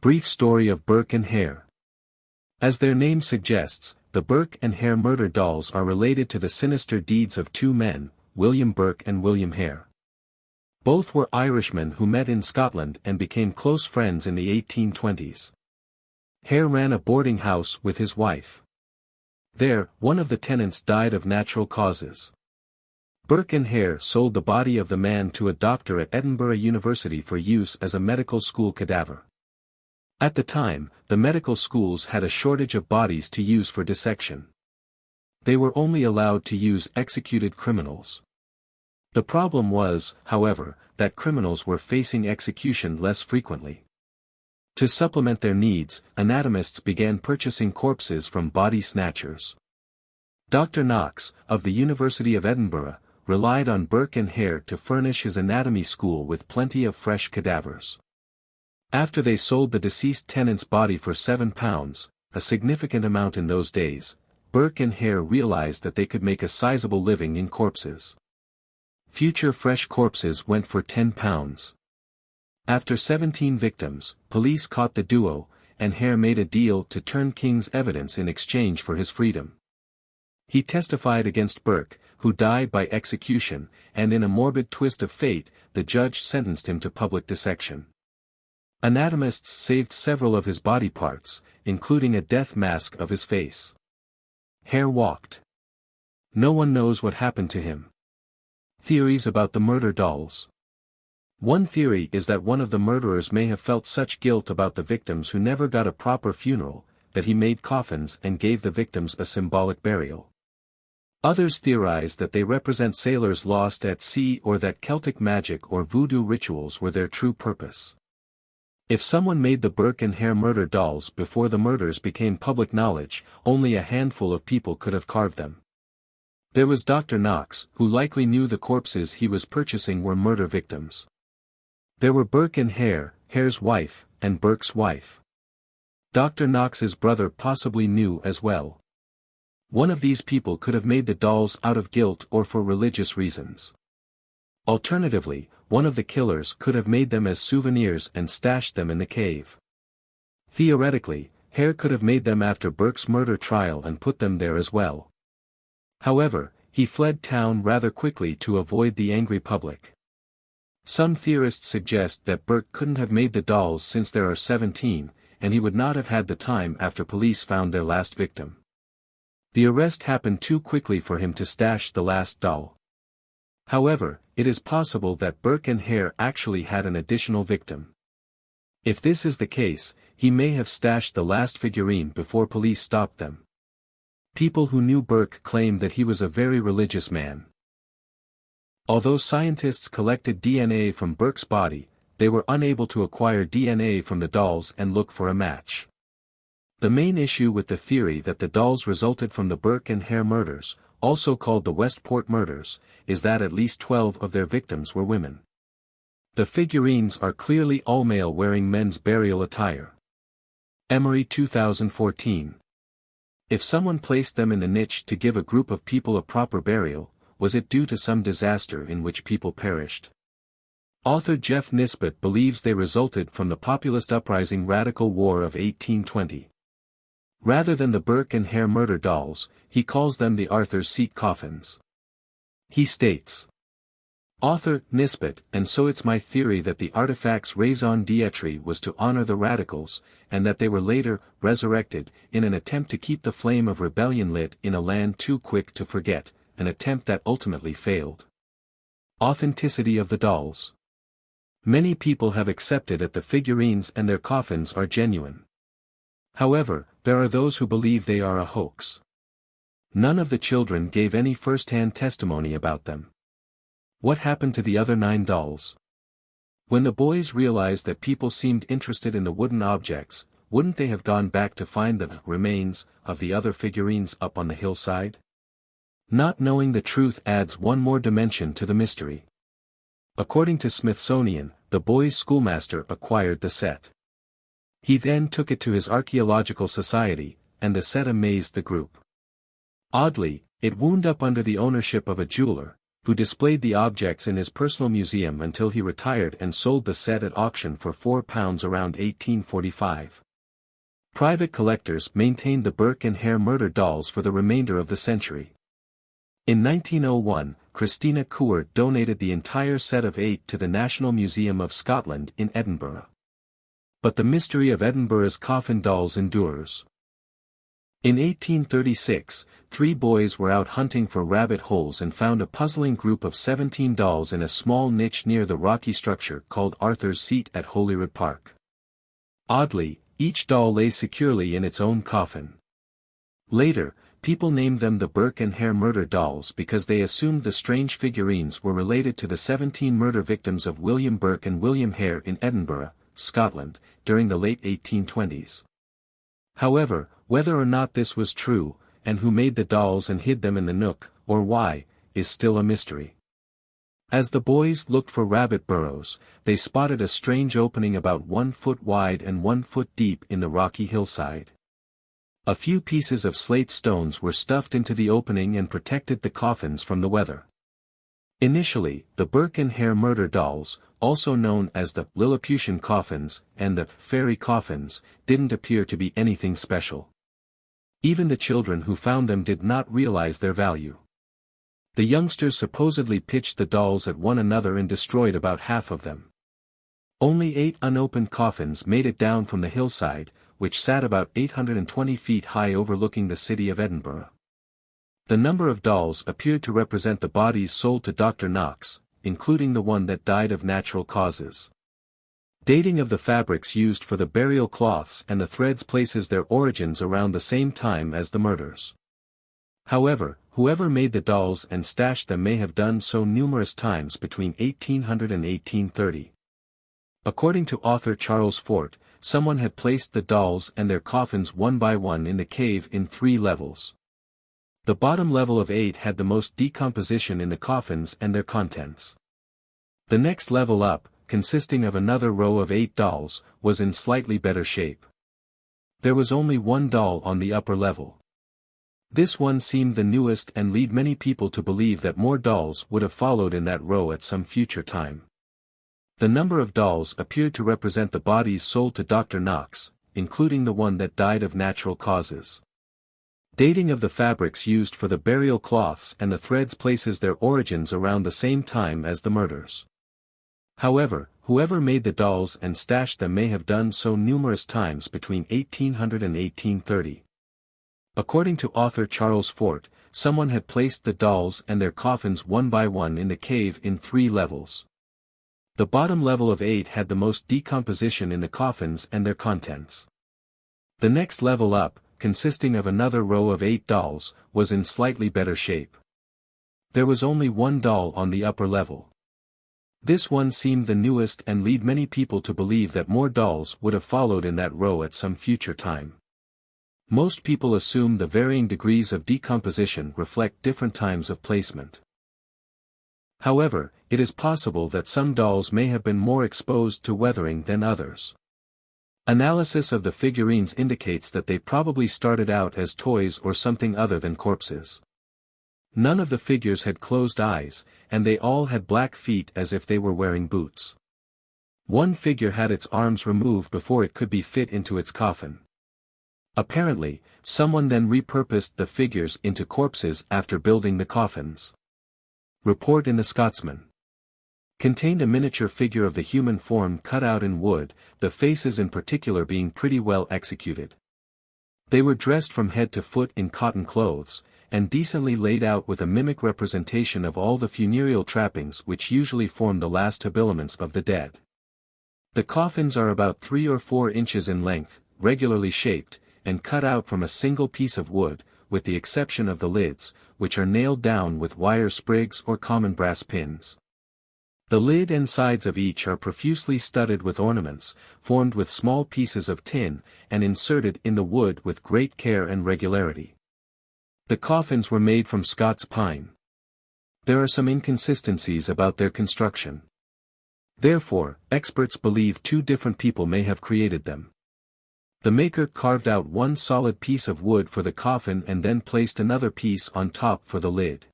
Brief story of Burke and Hare. As their name suggests, the Burke and Hare murder dolls are related to the sinister deeds of two men, William Burke and William Hare. Both were Irishmen who met in Scotland and became close friends in the 1820s. Hare ran a boarding house with his wife. There, one of the tenants died of natural causes. Burke and Hare sold the body of the man to a doctor at Edinburgh University for use as a medical school cadaver. At the time, the medical schools had a shortage of bodies to use for dissection. They were only allowed to use executed criminals. The problem was, however, that criminals were facing execution less frequently. To supplement their needs, anatomists began purchasing corpses from body snatchers. Dr. Knox, of the University of Edinburgh, relied on Burke and Hare to furnish his anatomy school with plenty of fresh cadavers. After they sold the deceased tenant's body for £7, a significant amount in those days, Burke and Hare realized that they could make a sizable living in corpses. Future fresh corpses went for £10. After 17 victims, police caught the duo, and Hare made a deal to turn King's evidence in exchange for his freedom. He testified against Burke, who died by execution, and in a morbid twist of fate, the judge sentenced him to public dissection. Anatomists saved several of his body parts, including a death mask of his face. Hare walked. No one knows what happened to him. Theories about the murder dolls. One theory is that one of the murderers may have felt such guilt about the victims who never got a proper funeral, that he made coffins and gave the victims a symbolic burial. Others theorize that they represent sailors lost at sea or that Celtic magic or voodoo rituals were their true purpose. If someone made the Burke and Hare murder dolls before the murders became public knowledge, only a handful of people could have carved them. There was Dr. Knox, who likely knew the corpses he was purchasing were murder victims. There were Burke and Hare, Hare's wife, and Burke's wife. Dr. Knox's brother possibly knew as well. One of these people could have made the dolls out of guilt or for religious reasons. Alternatively, one of the killers could have made them as souvenirs and stashed them in the cave. Theoretically, Hare could have made them after Burke's murder trial and put them there as well. However, he fled town rather quickly to avoid the angry public. Some theorists suggest that Burke couldn't have made the dolls since there are 17, and he would not have had the time after police found their last victim. The arrest happened too quickly for him to stash the last doll. However, it is possible that Burke and Hare actually had an additional victim. If this is the case, he may have stashed the last figurine before police stopped them. People who knew Burke claim that he was a very religious man. Although scientists collected DNA from Burke's body, they were unable to acquire DNA from the dolls and look for a match. The main issue with the theory that the dolls resulted from the Burke and Hare murders, also called the Westport murders, is that at least 12 of their victims were women. The figurines are clearly all male wearing men's burial attire. Emery 2014. If someone placed them in the niche to give a group of people a proper burial, was it due to some disaster in which people perished? Author Jeff Nisbet believes they resulted from the populist uprising Radical War of 1820. Rather than the Burke and Hare murder dolls, he calls them the Arthur's Seat coffins. He states, Author Nisbet, and so it's my theory that the artifact's raison d'etre was to honor the radicals, and that they were later resurrected in an attempt to keep the flame of rebellion lit in a land too quick to forget, an attempt that ultimately failed. Authenticity of the dolls. Many people have accepted that the figurines and their coffins are genuine. However, there are those who believe they are a hoax. None of the children gave any first-hand testimony about them. What happened to the other 9 dolls? When the boys realized that people seemed interested in the wooden objects, wouldn't they have gone back to find the remains of the other figurines up on the hillside? Not knowing the truth adds one more dimension to the mystery. According to Smithsonian, the boys' schoolmaster acquired the set. He then took it to his archaeological society, and the set amazed the group. Oddly, it wound up under the ownership of a jeweler, who displayed the objects in his personal museum until he retired and sold the set at auction for £4 around 1845. Private collectors maintained the Burke and Hare murder dolls for the remainder of the century. In 1901, Christina Court donated the entire set of 8 to the National Museum of Scotland in Edinburgh. But the mystery of Edinburgh's coffin dolls endures. In 1836, 3 boys were out hunting for rabbit holes and found a puzzling group of 17 dolls in a small niche near the rocky structure called Arthur's Seat at Holyrood Park. Oddly, each doll lay securely in its own coffin. Later, people named them the Burke and Hare murder dolls because they assumed the strange figurines were related to the 17 murder victims of William Burke and William Hare in Edinburgh, Scotland, during the late 1820s. However, whether or not this was true, and who made the dolls and hid them in the nook, or why, is still a mystery. As the boys looked for rabbit burrows, they spotted a strange opening about 1 foot wide and 1 foot deep in the rocky hillside. A few pieces of slate stones were stuffed into the opening and protected the coffins from the weather. Initially, the Burke and Hare murder dolls, also known as the Lilliputian coffins and the fairy coffins, didn't appear to be anything special. Even the children who found them did not realize their value. The youngsters supposedly pitched the dolls at one another and destroyed about half of them. Only 8 unopened coffins made it down from the hillside, which sat about 820 feet high overlooking the city of Edinburgh. The number of dolls appeared to represent the bodies sold to Dr. Knox, including the one that died of natural causes. Dating of the fabrics used for the burial cloths and the threads places their origins around the same time as the murders. However, whoever made the dolls and stashed them may have done so numerous times between 1800 and 1830. According to author Charles Fort, someone had placed the dolls and their coffins one by one in the cave in 3 levels. The bottom level of 8 had the most decomposition in the coffins and their contents. The next level up, consisting of another row of 8 dolls, was in slightly better shape. There was only 1 doll on the upper level. This one seemed the newest and lead many people to believe that more dolls would have followed in that row at some future time. The number of dolls appeared to represent the bodies sold to Dr. Knox, including the one that died of natural causes. Dating of the fabrics used for the burial cloths and the threads places their origins around the same time as the murders. However, whoever made the dolls and stashed them may have done so numerous times between 1800 and 1830. According to author Charles Fort, someone had placed the dolls and their coffins one by one in the cave in 3 levels. The bottom level of 8 had the most decomposition in the coffins and their contents. The next level up, consisting of another row of 8 dolls, was in slightly better shape. There was only 1 doll on the upper level. This one seemed the newest and lead many people to believe that more dolls would have followed in that row at some future time. Most people assume the varying degrees of decomposition reflect different times of placement. However, it is possible that some dolls may have been more exposed to weathering than others. Analysis of the figurines indicates that they probably started out as toys or something other than corpses. None of the figures had closed eyes, and they all had black feet as if they were wearing boots. One figure had its arms removed before it could be fit into its coffin. Apparently, someone then repurposed the figures into corpses after building the coffins. Report in the Scotsman. Contained a miniature figure of the human form cut out in wood, the faces in particular being pretty well executed. They were dressed from head to foot in cotton clothes, and decently laid out with a mimic representation of all the funereal trappings which usually form the last habiliments of the dead. The coffins are about 3 or 4 inches in length, regularly shaped, and cut out from a single piece of wood, with the exception of the lids, which are nailed down with wire sprigs or common brass pins. The lid and sides of each are profusely studded with ornaments, formed with small pieces of tin, and inserted in the wood with great care and regularity. The coffins were made from Scots pine. There are some inconsistencies about their construction. Therefore, experts believe 2 different people may have created them. The maker carved out one solid piece of wood for the coffin and then placed another piece on top for the lid.